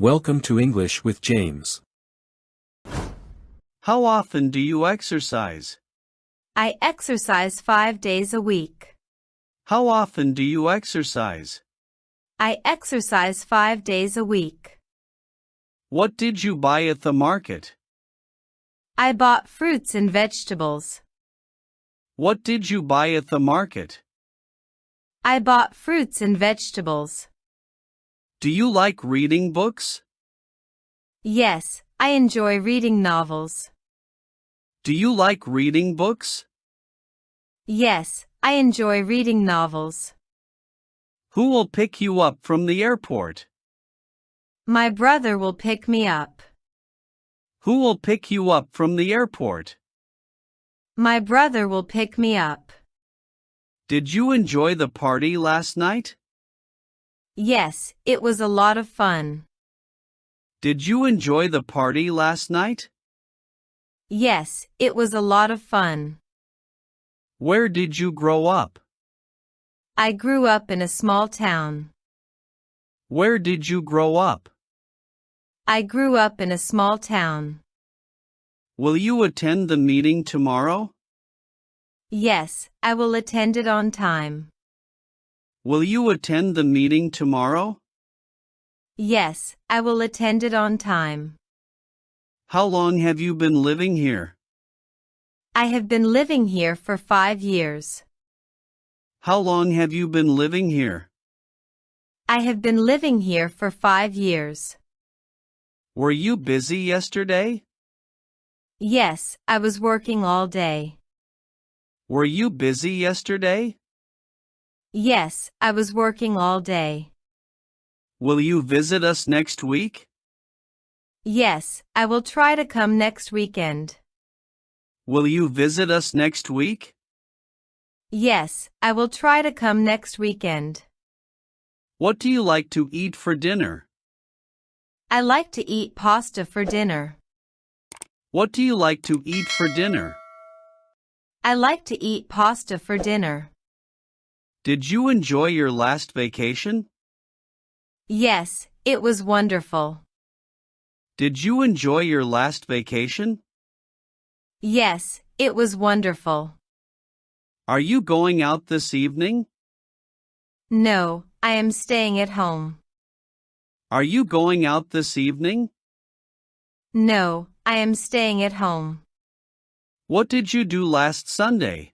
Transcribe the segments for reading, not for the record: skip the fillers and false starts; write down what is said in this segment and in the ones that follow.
Welcome to English with James. How often do you exercise? I exercise 5 days a week. How often do you exercise? I exercise 5 days a week. What did you buy at the market? I bought fruits and vegetables. What did you buy at the market? I bought fruits and vegetables. Do you like reading books? Yes, I enjoy reading novels. Do you like reading books? Yes, I enjoy reading novels. Who will pick you up from the airport? My brother will pick me up. Who will pick you up from the airport? My brother will pick me up. Did you enjoy the party last night? Yes, it was a lot of fun. Did you enjoy the party last night? Yes, it was a lot of fun. Where did you grow up? I grew up in a small town. Where did you grow up? I grew up in a small town. Will you attend the meeting tomorrow? Yes, I will attend it on time. Will you attend the meeting tomorrow? Yes, I will attend it on time. How long have you been living here? I have been living here for 5 years. How long have you been living here? I have been living here for 5 years. Were you busy yesterday? Yes, I was working all day. Were you busy yesterday? Yes, I was working all day. Will you visit us next week? Yes, I will try to come next weekend. Will you visit us next week? Yes, I will try to come next weekend. What do you like to eat for dinner? I like to eat pasta for dinner. What do you like to eat for dinner? I like to eat pasta for dinner. Did you enjoy your last vacation? Yes, it was wonderful. Did you enjoy your last vacation? Yes, it was wonderful. Are you going out this evening? No, I am staying at home. Are you going out this evening? No, I am staying at home. What did you do last Sunday?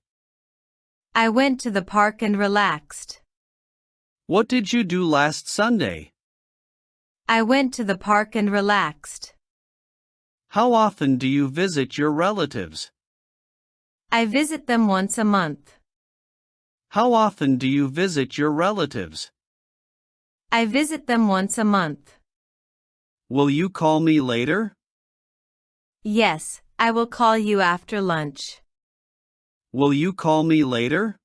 I went to the park and relaxed. What did you do last Sunday? I went to the park and relaxed. How often do you visit your relatives? I visit them once a month. How often do you visit your relatives? I visit them once a month. Will you call me later? Yes, I will call you after lunch. Will you call me later?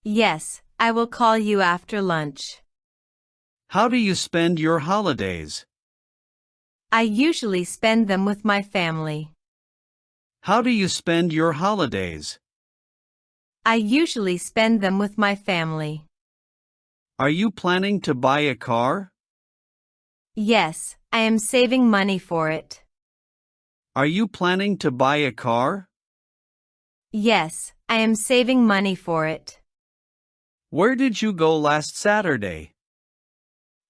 Yes, I will call you after lunch. How do you spend your holidays? I usually spend them with my family. How do you spend your holidays? I usually spend them with my family. Are you planning to buy a car? Yes, I am saving money for it. Are you planning to buy a car? Yes, I am saving money for it. Where did you go last Saturday?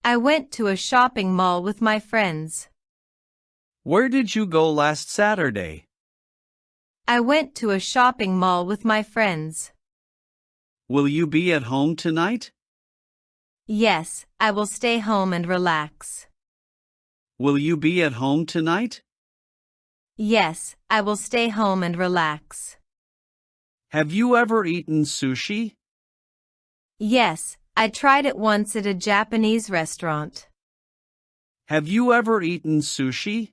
I went to a shopping mall with my friends. Where did you go last Saturday? I went to a shopping mall with my friends. Will you be at home tonight? Yes, I will stay home and relax. Will you be at home tonight? Yes, I will stay home and relax. Have you ever eaten sushi? Yes, I tried it once at a Japanese restaurant. Have you ever eaten sushi?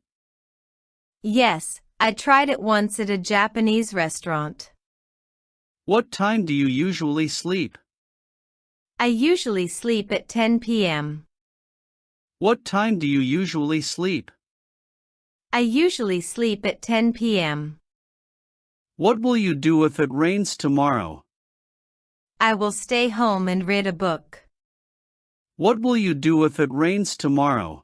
Yes, I tried it once at a Japanese restaurant. What time do you usually sleep? I usually sleep at 10 p.m. What time do you usually sleep? I usually sleep at 10 p.m. What will you do if it rains tomorrow? I will stay home and read a book. What will you do if it rains tomorrow?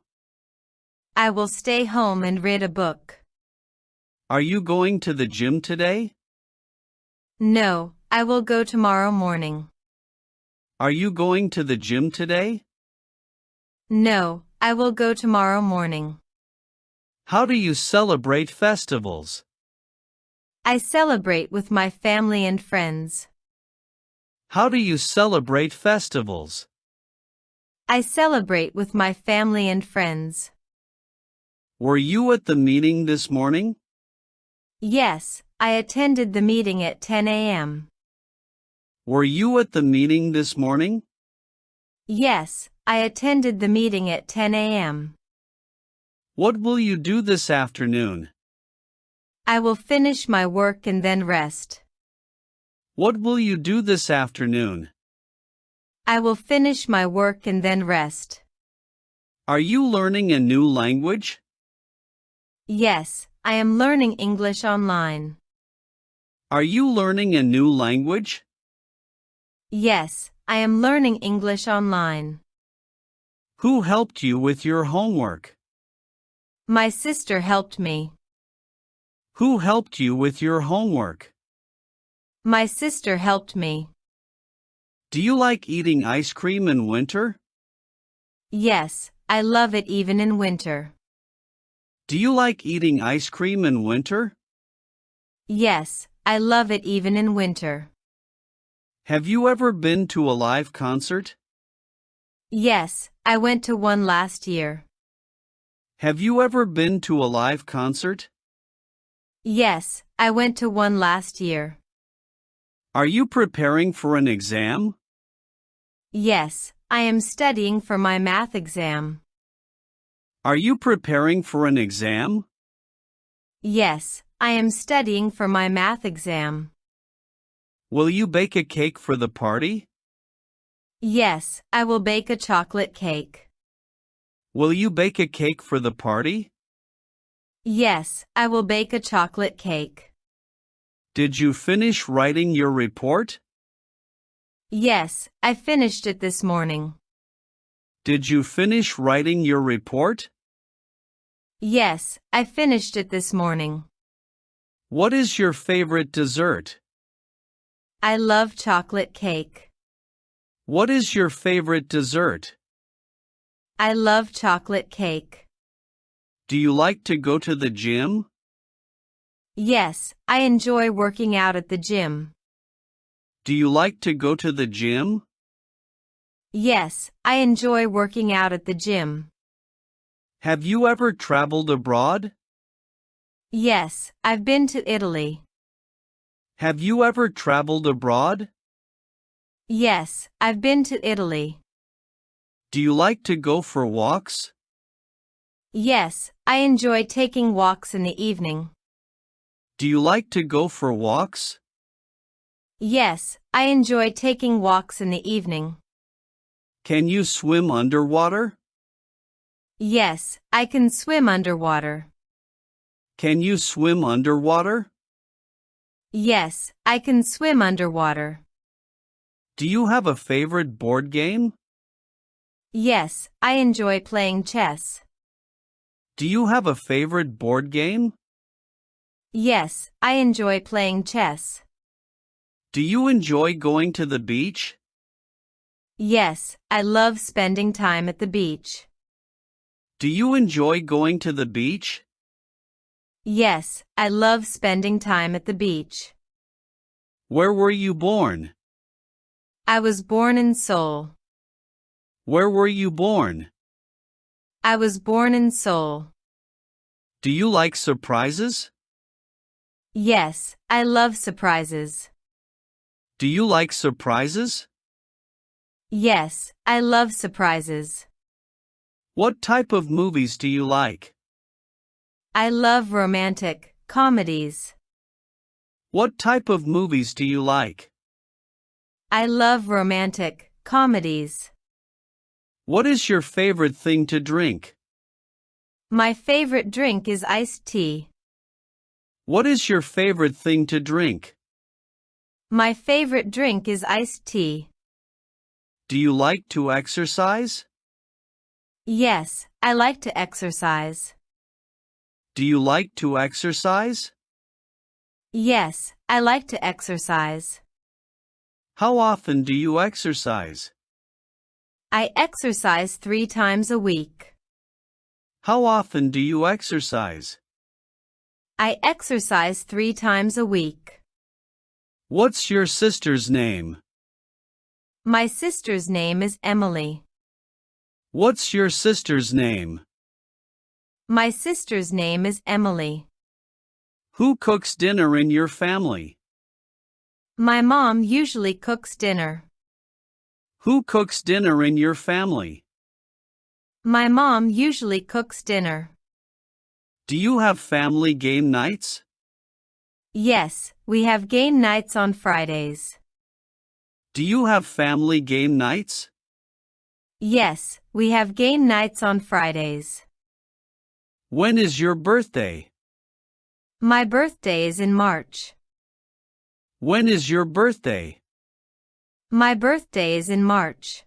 I will stay home and read a book. Are you going to the gym today? No, I will go tomorrow morning. Are you going to the gym today? No, I will go tomorrow morning. How do you celebrate festivals? I celebrate with my family and friends. How do you celebrate festivals? I celebrate with my family and friends. Were you at the meeting this morning? Yes, I attended the meeting at 10 a.m. Were you at the meeting this morning? Yes, I attended the meeting at 10 a.m. What will you do this afternoon? I will finish my work and then rest. What will you do this afternoon? I will finish my work and then rest. Are you learning a new language? Yes, I am learning English online. Are you learning a new language? Yes, I am learning English online. Who helped you with your homework? My sister helped me. Who helped you with your homework? My sister helped me. Do you like eating ice cream in winter? Yes, I love it even in winter. Do you like eating ice cream in winter? Yes, I love it even in winter. Have you ever been to a live concert? Yes, I went to one last year. Have you ever been to a live concert? Yes, I went to one last year. Are you preparing for an exam? Yes, I am studying for my math exam. Are you preparing for an exam? Yes, I am studying for my math exam. Will you bake a cake for the party? Yes, I will bake a chocolate cake. Will you bake a cake for the party? Yes, I will bake a chocolate cake. Did you finish writing your report? Yes, I finished it this morning. Did you finish writing your report? Yes, I finished it this morning. What is your favorite dessert? I love chocolate cake. What is your favorite dessert? I love chocolate cake. Do you like to go to the gym? Yes, I enjoy working out at the gym. Do you like to go to the gym? Yes, I enjoy working out at the gym. Have you ever traveled abroad? Yes, I've been to Italy. Have you ever traveled abroad? Yes, I've been to Italy. Do you like to go for walks? Yes, I enjoy taking walks in the evening. Do you like to go for walks? Yes, I enjoy taking walks in the evening. Can you swim underwater? Yes, I can swim underwater. Can you swim underwater? Yes, I can swim underwater. Do you have a favorite board game? Yes, I enjoy playing chess. Do you have a favorite board game? Yes, I enjoy playing chess. Do you enjoy going to the beach? Yes, I love spending time at the beach. Do you enjoy going to the beach? Yes, I love spending time at the beach. Where were you born? I was born in Seoul. Where were you born? I was born in Seoul. Do you like surprises? Yes, I love surprises. Do you like surprises? Yes, I love surprises. What type of movies do you like? I love romantic comedies. What type of movies do you like? I love romantic comedies. What is your favorite thing to drink? My favorite drink is iced tea. What is your favorite thing to drink? My favorite drink is iced tea. Do you like to exercise? Yes, I like to exercise. Do you like to exercise? Yes, I like to exercise. How often do you exercise? I exercise 3 times a week. How often do you exercise? I exercise 3 times a week. What's your sister's name? My sister's name is Emily. What's your sister's name? My sister's name is Emily. Who cooks dinner in your family? My mom usually cooks dinner. Who cooks dinner in your family? My mom usually cooks dinner. Do you have family game nights? Yes, we have game nights on Fridays. Do you have family game nights? Yes, we have game nights on Fridays. When is your birthday? My birthday is in March. When is your birthday? My birthday is in March.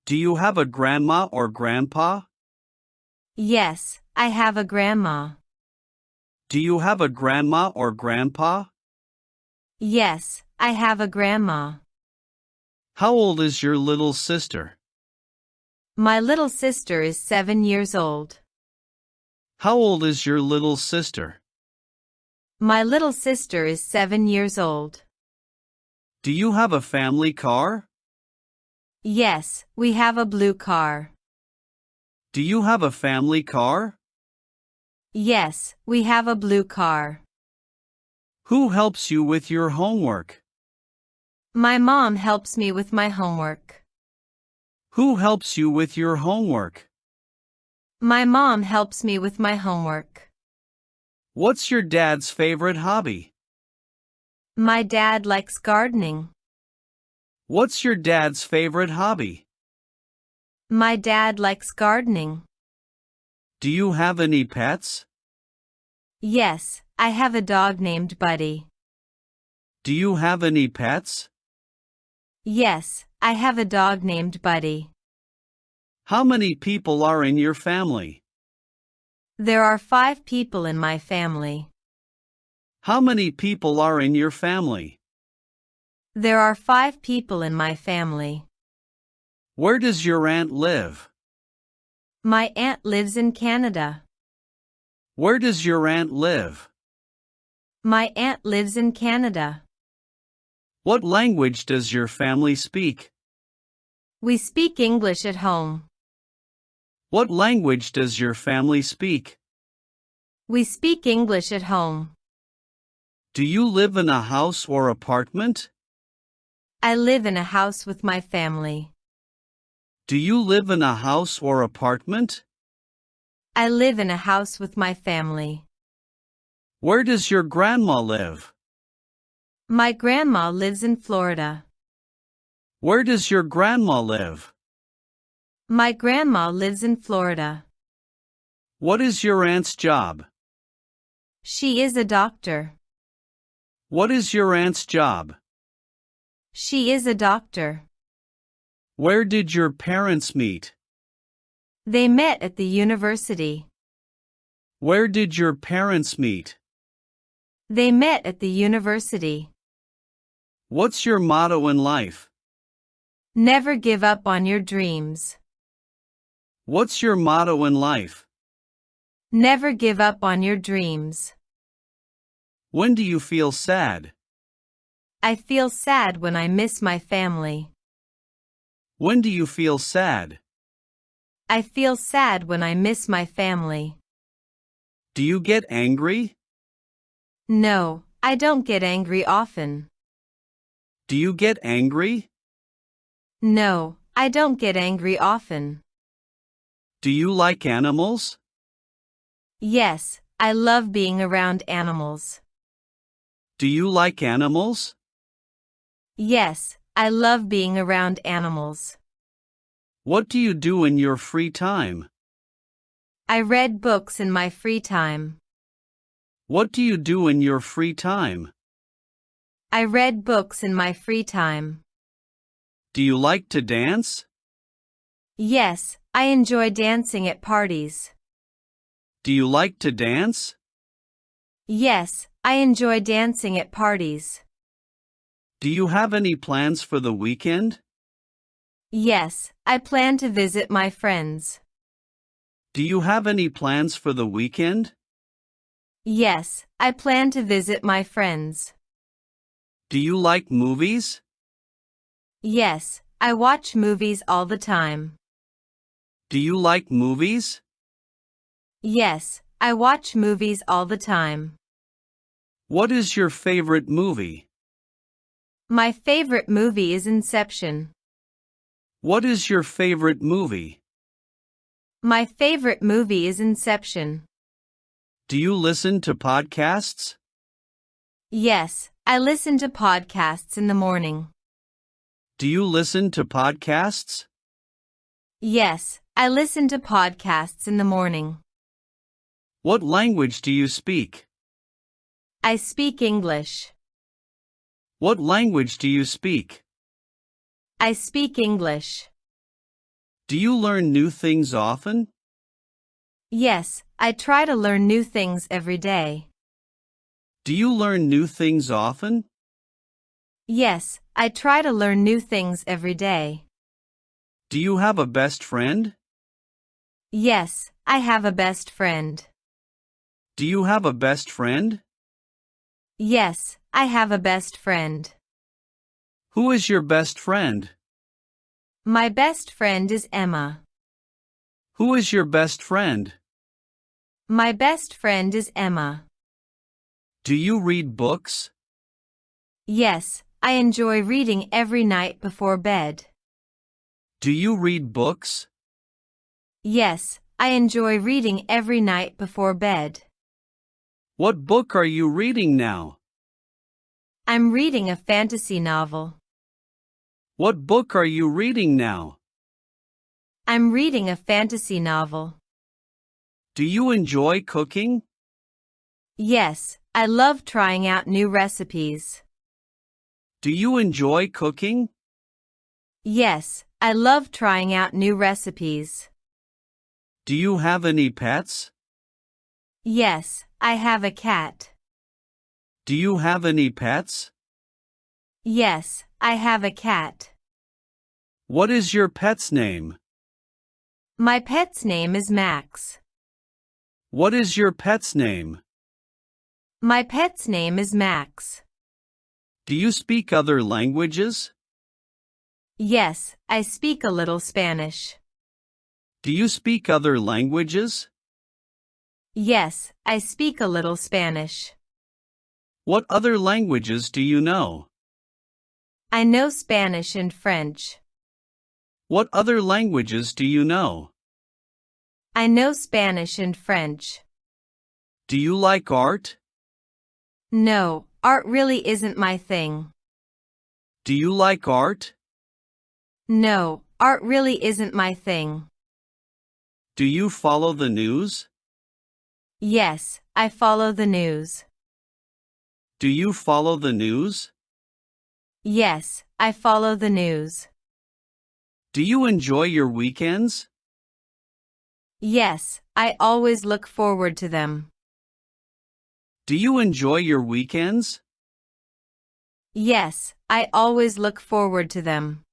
Do you have a grandma or grandpa? Yes, I have a grandma. Do you have a grandma or grandpa? Yes, I have a grandma. How old is your little sister? My little sister is 7 years old. How old is your little sister? My little sister is 7 years old. Do you have a family car? Yes, we have a blue car. Do you have a family car? Yes, we have a blue car. Who helps you with your homework? My mom helps me with my homework. Who helps you with your homework? My mom helps me with my homework. What's your dad's favorite hobby? My dad likes gardening. What's your dad's favorite hobby? My dad likes gardening. Do you have any pets? Yes, I have a dog named Buddy. Do you have any pets? Yes, I have a dog named Buddy. How many people are in your family? There are 5 people in my family. How many people are in your family? There are 5 people in my family. Where does your aunt live? My aunt lives in Canada. Where does your aunt live? My aunt lives in Canada. What language does your family speak? We speak English at home. What language does your family speak? We speak English at home. Do you live in a house or apartment? I live in a house with my family. Do you live in a house or apartment? I live in a house with my family. Where does your grandma live? My grandma lives in Florida. Where does your grandma live? My grandma lives in Florida. What is your aunt's job? She is a doctor. What is your aunt's job? She is a doctor. Where did your parents meet? They met at the university. Where did your parents meet? They met at the university. What's your motto in life? Never give up on your dreams. What's your motto in life? Never give up on your dreams. When do you feel sad? I feel sad when I miss my family. When do you feel sad? I feel sad when I miss my family. Do you get angry? No, I don't get angry often. Do you get angry? No, I don't get angry often. Do you like animals? Yes, I love being around animals. Do you like animals? Yes, I love being around animals. What do you do in your free time? I read books in my free time. What do you do in your free time? I read books in my free time. Do you like to dance? Yes, I enjoy dancing at parties. Do you like to dance? Yes, I enjoy dancing at parties. Do you have any plans for the weekend? Yes, I plan to visit my friends. Do you have any plans for the weekend? Yes, I plan to visit my friends. Do you like movies? Yes, I watch movies all the time. Do you like movies? Yes, I watch movies all the time. What is your favorite movie? My favorite movie is Inception. What is your favorite movie? My favorite movie is Inception. Do you listen to podcasts? Yes, I listen to podcasts in the morning. Do you listen to podcasts? Yes, I listen to podcasts in the morning. What language do you speak? I speak English. What language do you speak? I speak English. Do you learn new things often? Yes, I try to learn new things every day. Do you learn new things often? Yes, I try to learn new things every day. Do you have a best friend? Yes, I have a best friend. Do you have a best friend? Yes, I have a best friend. Who is your best friend? My best friend is Emma. Who is your best friend? My best friend is Emma. Do you read books? Yes, I enjoy reading every night before bed. Do you read books? Yes, I enjoy reading every night before bed. What book are you reading now? I'm reading a fantasy novel. What book are you reading now? I'm reading a fantasy novel. Do you enjoy cooking? Yes, I love trying out new recipes. Do you enjoy cooking? Yes, I love trying out new recipes. Do you have any pets? Yes, I have a cat. Do you have any pets? Yes, I have a cat. What is your pet's name? My pet's name is Max. What is your pet's name? My pet's name is Max. Do you speak other languages? Yes, I speak a little Spanish. Do you speak other languages? Yes, I speak a little Spanish. What other languages do you know? I know Spanish and French. What other languages do you know? I know Spanish and French. Do you like art? No, art really isn't my thing. Do you like art? No, art really isn't my thing. Do you follow the news? Yes, I follow the news. Do you follow the news? Yes, I follow the news. Do you enjoy your weekends? Yes, I always look forward to them. Do you enjoy your weekends? Yes, I always look forward to them.